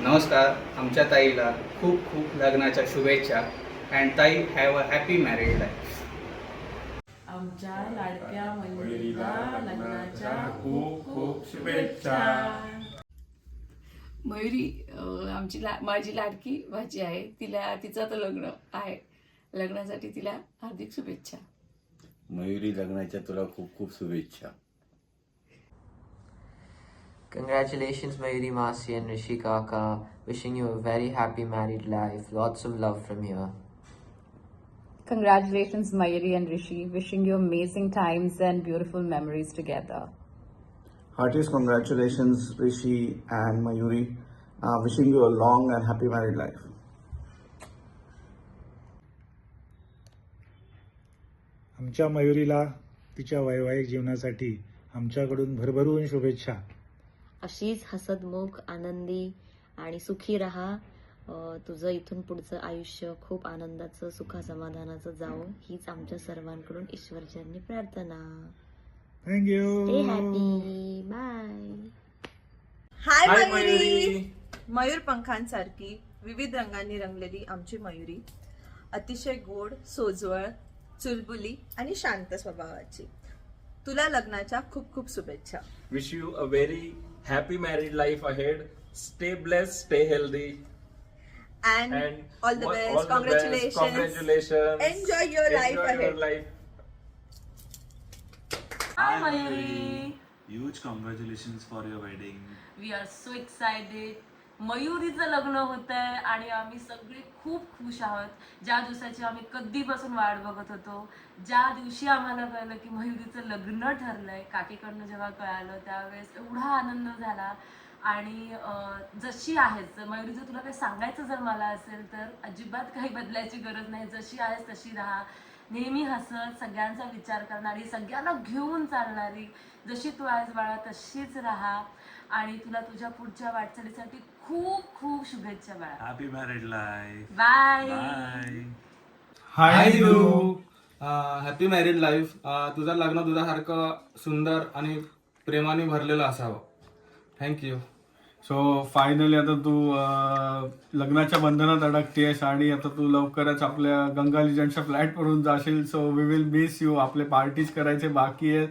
नमस्कार. आमच्या ताईला खूप खूप लग्नाच्या शुभेच्छा अँड ताई have a happy married life. आमच्या लाडक्या मयुरीला लग्नाच्या खूप खूप शुभेच्छा. मयुरी माझी लाडकी भाची आहे. तिचं तर लग्न आहे. लग्नासाठी तिला हार्दिक शुभेच्छा. मयुरी लग्नाच्या तुला खूप खूप शुभेच्छा. Congratulations, Mayuri Masi and Rishi Kaka. Wishing you a very happy married life. Lots of love from here. Congratulations, Mayuri and Rishi. Wishing you amazing times and beautiful memories together. Heartiest congratulations, Rishi and Mayuri. Wishing you a long and happy married life. आमच्या मयुरीला तिच्या वैवाहिक जीवनासाठी आमच्याकडून भरभरून शुभेच्छा. अशीच हसतमुख, आनंदी आणि सुखी राहा. तुझं इथून पुढचं आयुष्य खूप आनंदाचं, सुखासमाधानाचं जावो, हीच आमच्या सर्वांकडून ईश्वरचरणी प्रार्थना. थँक्यू. Stay happy. बाय. हाय मयुरी. मयूर पंखांसारखी विविध रंगांनी रंगलेली आमची मयुरी अतिशय गोड, सोजवळ, चुलबुली आणि शांत स्वभावाची. तुला लग्नाच्या खूप खूप शुभेच्छा. Wish you a very happy married life ahead. Stay blessed, stay healthy. And all the best. All the Congratulations. best. Congratulations. Enjoy your life Enjoy your ahead. life. Hi Mayuri. Huge congratulations for your wedding. We are so excited. मयुरीचं लग्न होत आहे आणि आम्ही सगळे खूप खुश आहोत. ज्या दिवसाची आम्ही कधीपासून वाट बघत होतो, ज्या दिवशी आम्हाला कळलं की मयुरीचं लग्न ठरलंय, काकीकडनं जेव्हा कळालं त्यावेळेस एवढा आनंद झाला. आणि जशी आहेस मयुरी, जर तुला काही सांगायचं जर मला असेल तर अजिबात काही बदलायची गरज नाही. जशी आहेस तशी राहा. नेहमी हसत, सगळ्यांचा विचार करणारी, सगळ्यांना घेऊन चालणारी, जशी तू आहेस बाळा तशीच राहा. आणि तुला तुझ्या पुढच्या वाटचालीसाठी खूप खूप शुभेच्छा बाळा. Happy married life. Bye. Bye. Hi दिदू. Happy married life. तुझं लग्न तुझ्यासारखं सुंदर आणि प्रेमाने भरलेलं असावं. थँक्यू. सो फायनली आता तू लग्नाच्या बंधनात अडकतेस आणि आता तू लवकरच आपल्या गंगा लिजंडच्या फ्लॅटवरून जाशील. So we will miss you. आपले पार्टीज करायचे बाकी आहे,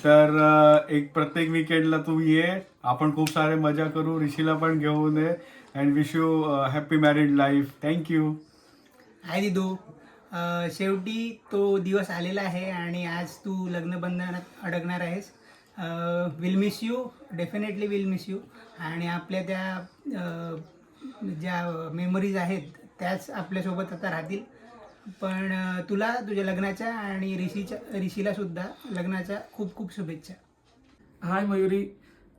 तर एक प्रत्येक विकेंडला तू ये, आपण खूप सारे मजा करू. ऋषीला पण घेऊन ये. And wish you happy married life. Thank you. Hi दिदू. शेवटी तो दिवस आलेला आहे आणि आज तू लग्नबंधनात अडकणार आहेस. Will miss you, definitely will miss you. आणि आपल्या त्या ज्या मेमरीज आहेत त्याच आपल्यासोबत आता राहतील. पण तुला तुझ्या लग्नाच्या आणि ऋषीला सुद्धा लग्नाच्या खूप खूप शुभेच्छा. हाय मयुरी.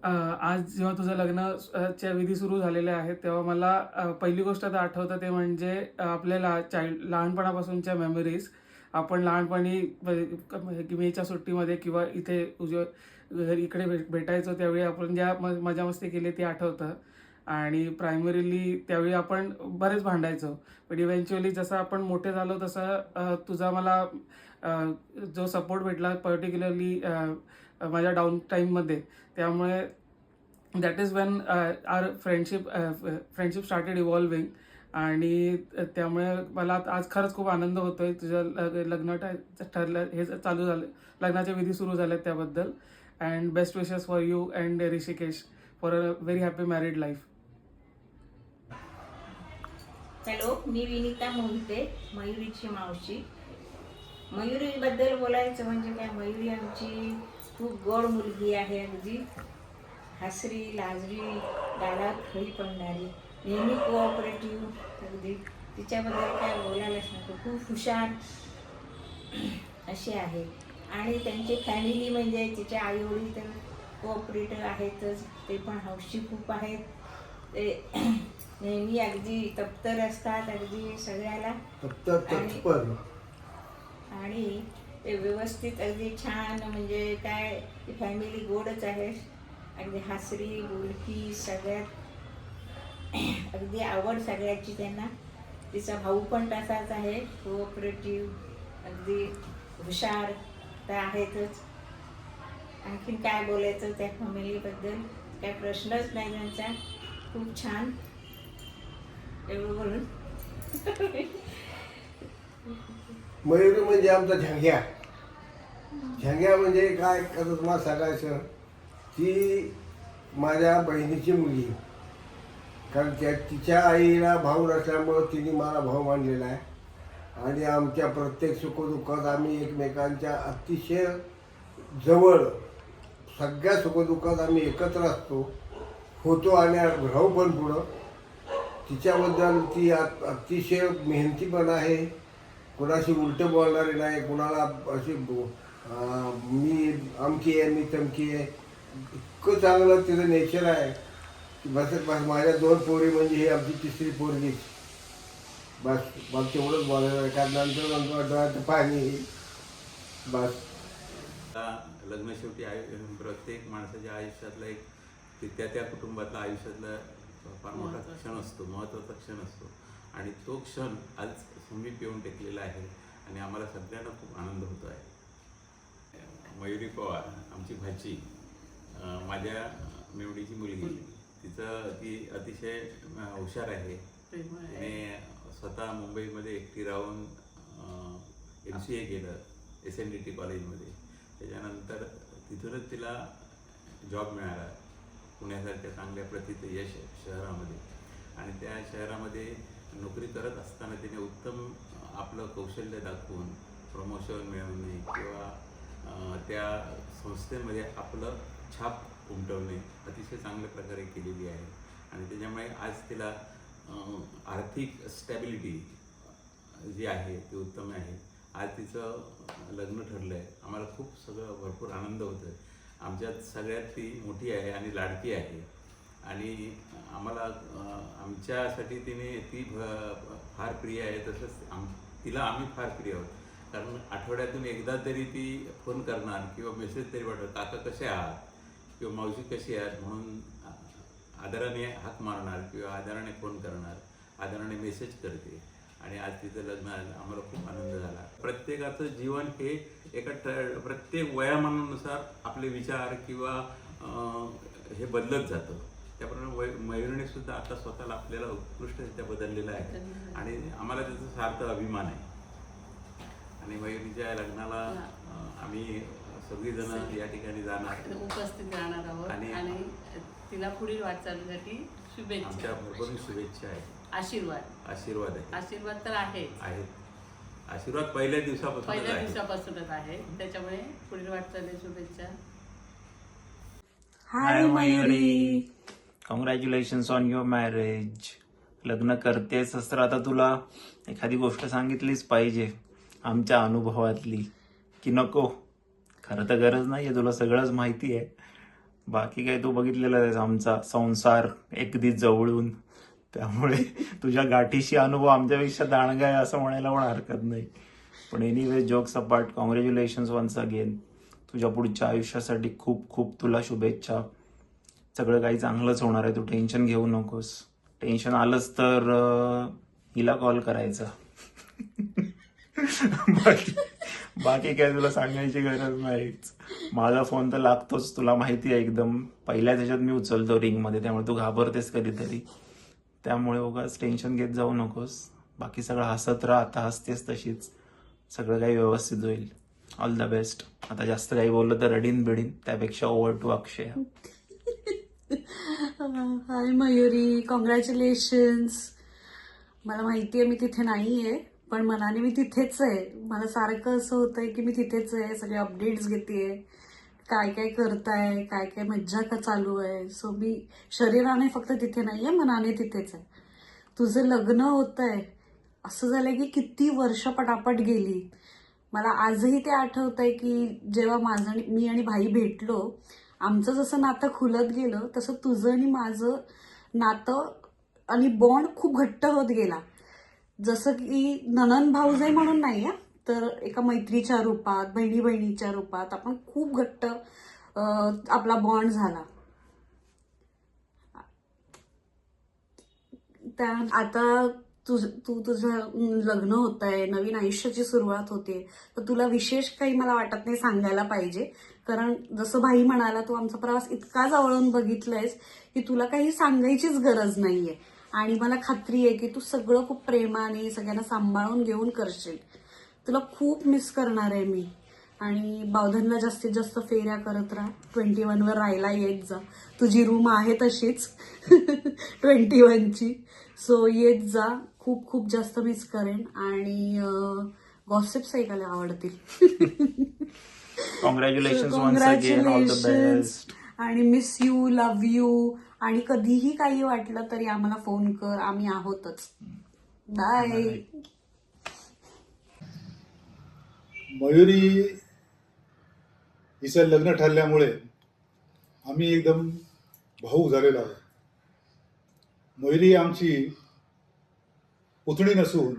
आज जेव्हा तुझं लग्नाच्या विधी सुरू झालेले आहेत तेव्हा मला पहिली गोष्ट आता आठवतं ते म्हणजे आपल्या लहानपणापासूनच्या मेमरीज. आपण लहानपणी मेच्या सुट्टीमध्ये किंवा इथे तुझ्या इकडे भेटायचो त्यावेळी आपण ज्या मजा मस्ती केली ती आठवतं. आणि प्रायमरीली त्यावेळी आपण बरेच भांडायचो, पण इव्हेंच्युअली जसं आपण मोठे झालो तसं तुझा मला जो सपोर्ट भेटला पर्टिक्युलरली माझ्या डाऊन टाईममध्ये, त्यामुळे that is Wien R friendship started evolving. आणि त्यामुळे मला आज खरंच खूप आनंद होतोय तुझ्या लग्न ठरलं, हे चालू झालं, लग्नाच्या विधी सुरू झाल्यात त्याबद्दल. And best wishes for you and Rishikesh for a very happy married life. Hello, मी विनीता मोहिते, मयुरीची मावशी. मयुरीबद्दल बोलायचं म्हणजे काय, मयुरी आमची खूप गोड मुलगी आहे. अगदी हसरी, लाजरी, दारात खरी पडणारी, नेहमी कोऑपरेटिव्ह. अगदी तिच्याबद्दल काय बोलायलाच नको. खूप हुशार अशी आहे. आणि त्यांची फॅमिली म्हणजे तिच्या आईवडील तर कोऑपरेटिव्ह आहेतच, ते पण हौशी खूप आहेत. ते नेहमी अगदी तप्तर असतात, अगदी सगळ्याला. आणि ते व्यवस्थित अगदी छान, म्हणजे काय फॅमिली गोडच आहे. अगदी हसरी, बोलकी, सगळ्यात अगदी आवड सगळ्याची त्यांना. तिचा भाऊ पण तसाच आहे, कोऑपरेटिव्ह, अगदी हुशार तर आहेतच. आणखीन काय बोलायचं त्या फॅमिलीबद्दल, काय प्रश्नच नाही त्यांचा. खूप छान. एवढं बोलून मयुरी म्हणजे आमचा झंग्या. झंग्या म्हणजे काय कसं तुम्हाला सांगायचं की माझ्या बहिणीची मुलगी, कारण तिच्या आईला भाऊ नसल्यामुळं तिने मला भाऊ मानलेला आहे आणि आमच्या प्रत्येक सुखदुःखात आम्ही एकमेकांच्या अतिशय जवळ, सगळ्या सुखदुःखात आम्ही एकत्र होतो आणि राहू पण पुढं. तिच्याबद्दल ती अतिशय मेहनती पण आहे, कुणाशी उलटं बोलणारी नाही, कुणाला अशी मी अमकी आहे मी तमकी आहे, इतकं चांगलं तिचं नेचर आहे की बस माझ्या 2 पोरी म्हणजे ही आमची 3री पोरगीच. बस मग तेवढंच बोलायचं आहे, कारण नंतर डोळ्यात पाणी येईल. बस लग्न शेवटी प्रत्येक माणसाच्या आयुष्यातला एक त्या कुटुंबातला आयुष्यातला फार मोठा क्षण असतो, महत्त्वाचा क्षण असतो आणि तो क्षण आज समीप येऊन टेकलेला आहे आणि आम्हाला सगळ्यांना खूप आनंद होतो आहे. मयुरी पवार आमची भाची, माझ्या मेवडीची मुलगी, ती अतिशय हुशार आहे. तिने स्वतः मुंबईमध्ये एकटी राहून MCA केलं SNDT कॉलेजमध्ये. त्याच्यानंतर तिथूनच तिला जॉब मिळाला पुण्यासारख्या चांगल्या प्रथित यश शहरामध्ये आणि त्या शहरामध्ये नोकरी करत असताना तिने उत्तम आपलं कौशल्य दाखवून प्रमोशन मिळवणे किंवा त्या संस्थेमध्ये आपलं छाप उमटवणे अतिशय चांगल्या प्रकारे केलेली आहे आणि त्याच्यामुळे आज तिला आर्थिक स्टॅबिलिटी जी आहे ती उत्तम आहे. आज तिचं लग्न ठरलं आहे. आम्हाला खूप भरपूर आनंद होतो आहे. आमच्यात सगळ्यात ती मोठी आहे आणि लाडकी आहे आणि आम्हाला आमच्यासाठी ती फार प्रिय आहे. तसंच तिला आम्ही फार प्रिय आहोत, कारण आठवड्यातून एकदा तरी ती फोन करणार किंवा मेसेज तरी पाठवणार, काका कसे आहात किंवा मावशी कशी आहात म्हणून आदराने हाक मारणार किंवा आदराने फोन करणार, आदराने मेसेज करते आणि आज तिचं लग्न आलं. आम्हाला खूप आनंद झाला. प्रत्येकाचं जीवन हे एका प्रत्येक वयामानानुसार आपले विचार किंवा हे बदलत जातं. त्याप्रमाणे मयुरीने सुद्धा आता स्वतःला आपल्याला उत्कृष्टरित्या बदललेलं आहे आणि आम्हाला त्याचा सार्थ अभिमान आहे. आणि मयुरीच्या लग्नाला आम्ही सगळीजण या ठिकाणी जाणार, उपस्थित राहणार आहोत आणि तिला पुढील वाटचालीसाठी शुभेच्छा. आमच्या भरपूर शुभेच्छा आहेत. आशीर्वाद आहे. आशीर्वाद तर आहेत. आशीर्वाद पहिल्या दिवसापासूनच आहे, त्याच्यामुळे पुढील वाटचाली शुभेच्छा. Hi Mayuri, congratulations on your marriage. लग्न करतेस तर आता तुला एखादी गोष्ट सांगितलीच पाहिजे आमच्या अनुभवातली, की नको? खरं तर गरज नाहीये, तुला सगळंच माहिती आहे. बाकी काय तू बघितलेलं आहेस आमचा संसार अगदी जवळून, त्यामुळे तुझ्या गाठीशी अनुभव आमच्यापेक्षा दाणगा आहे असं म्हणायला पण हरकत नाही. पण anyway, jokes apart, congratulations once again. तुझ्या पुढच्या आयुष्यासाठी खूप खूप तुला शुभेच्छा. सगळं काही चांगलंच होणार आहे, तू टेन्शन घेऊ नकोस. टेन्शन आलंच तर हिला कॉल करायचा. बाकी काय तुला सांगायची गरज नाहीच. माझा फोन तर लागतोच, तुला माहिती आहे एकदम. पहिल्याच ह्याच्यात मी उचलतो रिंगमध्ये, त्यामुळे तू घाबरतेस कधीतरी. त्यामुळे उगाच टेन्शन घेत जाऊ नकोस. बाकी सगळं हसत राहा, आता हसतेस तशीच. सगळं काही व्यवस्थित होईल. All the best. आता जास्त काही बोललं तर रडीन बिडीन, त्यापेक्षा over to Akshay. Hi Mayuri, congratulations. मला माहिती आहे मी तिथे नाही आहे, पण मनाने मी तिथेच आहे. मला सारखं असं होतंय की मी तिथेच आहे, सगळे अपडेट्स घेतेय, काय काय करताय, काय काय मज्जा का चालू आहे. सो मी शरीराने फक्त तिथे नाहीये, मनाने तिथेच आहे. तुझं लग्न होतंय, असं झालंय की किती वर्ष पटापट गेली. मला आजही ते आठवतंय की जेव्हा मी आणि भाई भेटलो, आमचं जसं नातं खुलत गेलं तसं तुझं आणि माझं नातं आणि बॉन्ड खूप घट्ट होत गेला. जसं की नणंद भाऊजाई म्हणून नाही, तर एका मैत्रीच्या रूपात, बहिणी बहिणीच्या रूपात आपण खूप घट्ट आपला बॉन्ड झाला. त्या आता तुझं लग्न होत आहे, नवीन आयुष्याची सुरुवात होते, तर तुला विशेष काही मला वाटत नाही सांगायला पाहिजे. कारण जसं भाई म्हणाला, तू आमचा प्रवास इतका जवळून बघितलायस की तुला काही सांगायचीच गरज नाहीये. आणि मला खात्री आहे की तू सगळं खूप प्रेमाने सगळ्यांना सांभाळून घेऊन करशील. तुला खूप मिस करणार आहे मी. आणि बावधनला जास्तीत जास्त फेऱ्या करत राहा. 21वर राहायला येत जा. तुझी रूम आहे तशीच 21ची. सो येत जा. खूप खूप जास्त मिस करेन आणि गॉसिप्स ऐकायला आवडतील. Congratulation once again, all the best. आणि मिस यू, लव्ह यू. आणि कधीही काही वाटलं तरी आम्हाला फोन कर, आम्ही आहोतच. बाय. मयुरी हिचं लग्न ठरल्यामुळे आम्ही एकदम भावूक झालेलो आहोत. मयुरी आमची पुतणी नसून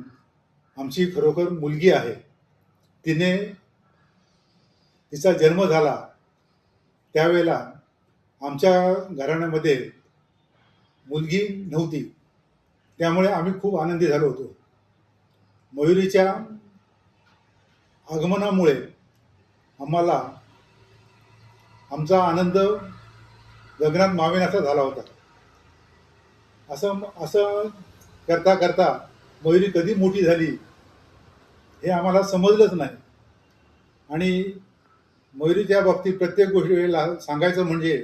आमची खरोखर मुलगी आहे. तिचा जन्म झाला त्यावेळेला आमच्या घराण्यामध्ये मुलगी नव्हती, त्यामुळे आम्ही खूप आनंदी झालो होतो. मयुरीच्या आगमनामुळे आम्हाला आमचा आनंद गगनात मावेनासा झाला होता. असं करता करता मयुरी कधी मोठी झाली हे आम्हाला समजलंच नाही. आणि मयुरीच्या बाबतीत प्रत्येक गोष्टीला सांगायचं म्हणजे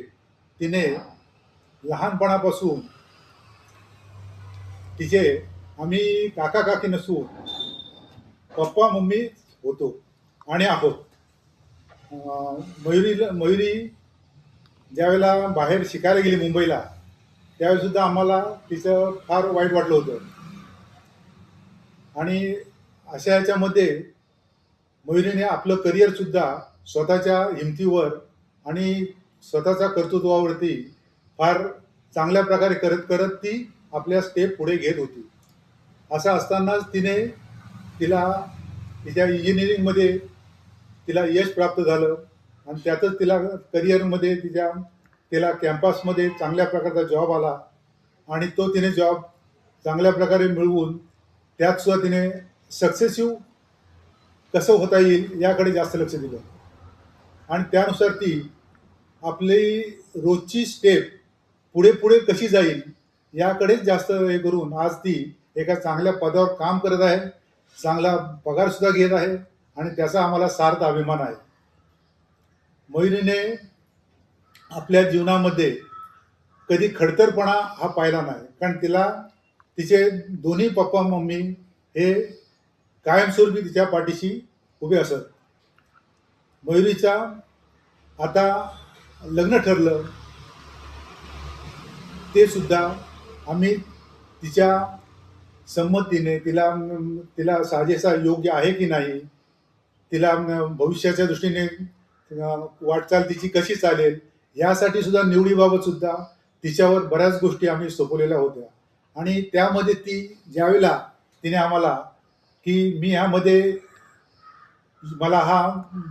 तिने लहानपणापासून तिचे आम्ही काका काकी नसून पप्पा मम्मी होतो आणि आहोत. मयुरी ज्यावेळेला बाहेर शिकायला गेली मुंबईला त्यावेळेसुद्धा आम्हाला तिचं फार वाईट वाटलं होतं. आणि अशा ह्याच्यामध्ये मयुरीने आपलं करिअरसुद्धा स्वतःच्या हिमतीवर आणि स्वतःच्या कर्तृत्वावरती फार चांगल्या प्रकारे करत करत ती आपल्या स्टेप पुढे घेत होती. असं असतानाच तिला तिच्या इंजिनिअरिंगमध्ये तिला यश प्राप्त झालं आणि त्यातच तिला करिअरमध्ये तिला कॅम्पसमध्ये चांगल्या प्रकारचा जॉब आला आणि तो तिने जॉब चांगल्या प्रकारे मिळवून त्यातसुद्धा तिने सक्सेसिव्ह कसं होता येईल याकडे जास्त लक्ष दिलं आणि त्यानुसार ती आपली रोजची स्टेप पुढे पुढे कशी जाईल याकडेच जास्त हे करून आज ती एका चांगल्या पदावर काम करत आहे, चांगला पगारसुद्धा घेत आहे आणि त्याचा आम्हाला सार्थ अभिमान आहे. मयुरीने आपल्या जीवनामध्ये कधी खडतरपणा हा पाहिला नाही, कारण तिचे दोन्ही पप्पा मम्मी हे कायमस्वरूपी तिच्या पाठीशी उभे असत. मयुरीचा आता लग्न ठरलं ते सुद्धा आम्ही तिच्या संमतीने तिला साजेसा योग्य आहे की नाही, तिला भविष्याच्या दृष्टीने वाटचाल तिची कशी चालेल यासाठी सुद्धा निवडीबाबत सुद्धा तिच्यावर बऱ्याच गोष्टी आम्ही सोपवलेल्या होत्या. आणि त्यामध्ये ती ज्यावेळेला तिने आम्हाला की मी ह्यामध्ये मला हा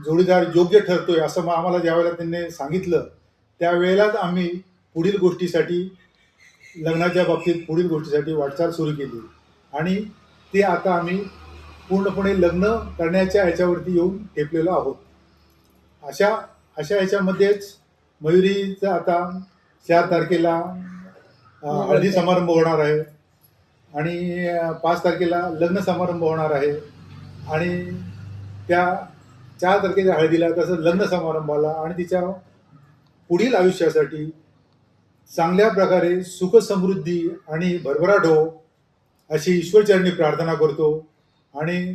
जोडीदार योग्य ठरतोय असं आम्हाला ज्यावेळेला त्यांनी सांगितलं त्यावेळेलाच आम्ही पुढील गोष्टीसाठी लग्नाच्या बाबतीत पुढील गोष्टीसाठी वाटचाल सुरू केली आणि ते आता आम्ही पूर्णपणे लग्न करण्याच्या ह्याच्यावरती येऊन ठेपलेलो आहोत. अशा ह्याच्यामध्येच मयुरीचा आता 4 तारखेला हळदी समारंभ होणार आहे आणि 5 तारखेला लग्न समारंभ होणार आहे आणि त्या 4 तारखेच्या हळदीला तसं लग्न समारंभाला आणि तिच्या पुढील आयुष्यासाठी चांगल्या प्रकारे सुख समृद्धी आणि भरभराट हो अशी ईश्वरचरणी प्रार्थना करतो आणि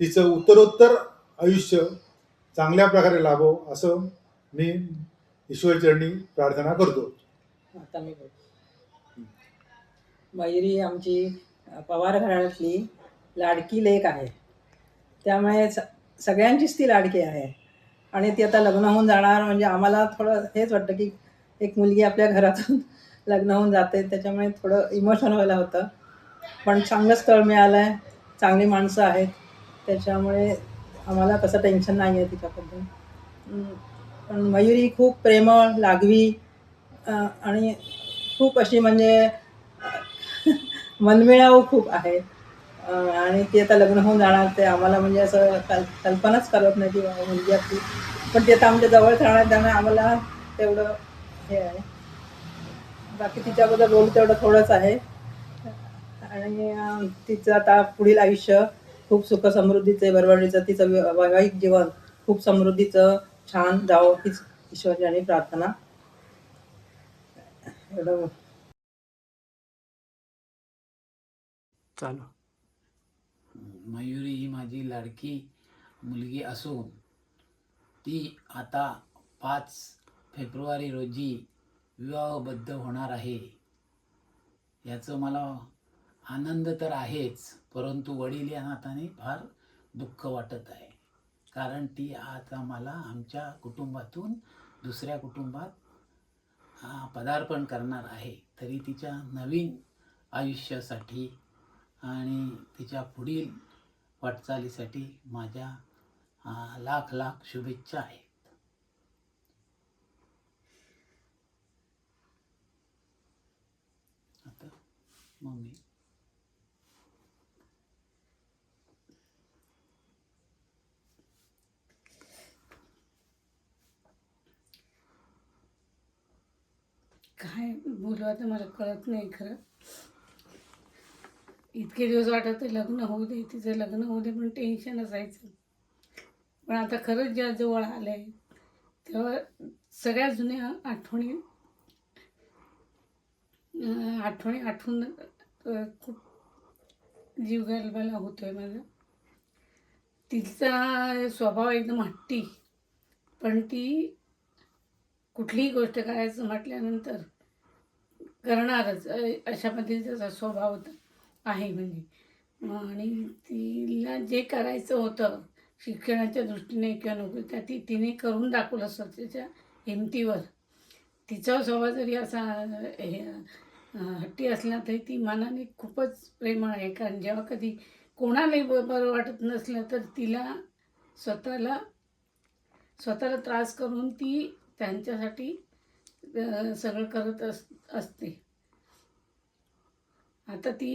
तिचं उत्तरोत्तर आयुष्य चांगल्या प्रकारे लाभो असं मी ईश्वरचरणी प्रार्थना करतो. आता मी मयुरी आमची पवार घराण्यातली लाडकी लेक आहे, त्यामुळे सगळ्यांचीच ती लाडकी आहे आणि ती आता लग्न होऊन जाणार म्हणजे आम्हाला थोडं हेच वाटतं की एक मुलगी आपल्या घरातून लग्न होऊन जाते, त्याच्यामुळे थोडं इमोशनल व्हायला होतं. पण चांगलं स्थळ मिळालं आहे, चांगली माणसं आहेत, त्याच्यामुळे आम्हाला तसं टेन्शन नाही आहे तिच्याबद्दल. पण मयुरी खूप प्रेमळ, लागवी आणि खूप अशी म्हणजे मनमिळावू खूप आहे आणि ती आता लग्न होऊन जाणार ते आम्हाला म्हणजे असं कल्पनाच करत नाही की मुलगी आपली, पण ती आता आमच्या जवळच राहणार त्यामुळे आम्हाला तेवढं हे आहे. बाकी तिच्याबद्दल बोलू तेवढं थोडंच आहे. आणि तिचं आता पुढील आयुष्य खूप सुख समृद्धीचं बरोबरीचं तिचं वैवाहिक जीवन खूप समृद्धीचं छान जावं हीच ईश्वराने प्रार्थना. एवढं चालू. मयुरी ही माझी लाडकी मुलगी असून ती आता 5 फेब्रुवारी रोजी विवाहबद्ध होणार आहे. याचं मला आनंद तर आहेच, परंतु वडील या नात्याने फार दुःख वाटत आहे. कारण ती आता मला आमच्या कुटुंबातून दुसऱ्या कुटुंबात पदार्पण करणार आहे. तरी तिच्या नवीन आयुष्यासाठी आणि तिच्या पुढील वाटचालीसाठी माझ्या लाख लाख शुभेच्छा आहेत. आता मम्मी. काय बोलू आता मला कळत नाही खरं. इतके दिवस वाटत होते लग्न होऊ दे, तिचं लग्न होऊ दे, पण टेन्शन असायचं. पण आता खरंच ज्या जवळ आलं आहे तेव्हा सगळ्या जुन्या आठवणी आठवून खूप जीव गलबला होतो आहे माझा. तिचा स्वभाव एकदम हट्टी, पण ती कुठलीही गोष्ट करायचं म्हटल्यानंतर करणारच अशा पद्धतीचा स्वभाव होता आहे म्हणजे. आणि तिला जे करायचं होतं शिक्षणाच्या दृष्टीने किंवा नोकरी त्या तिने करून दाखवलं स्वतःच्या हिमतीवर. तिचा स्वभाव जरी असा हट्टी असला तरी ती मनाने खूपच प्रेमळ आहे. कारण जेव्हा कधी कोणालाही बरं वाटत नसलं तर तिला स्वतःला त्रास करून ती त्यांच्यासाठी सगळं करत असते. आता ती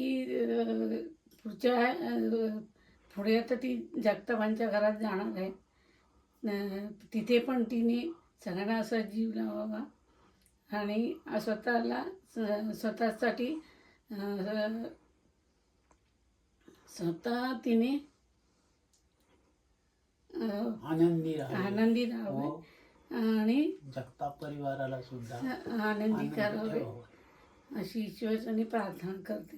पुढे आता ती जगतापांच्या घरात जाणार आहे. तिथे पण तिने सगळ्यांना असा जीव लावावा आणि स्वतःसाठी स्वतः तिने आनंदी राहावे आणि जगताप परिवाराला सुद्धा आनंदी करावे अशी ईश्वराने प्रार्थना करते.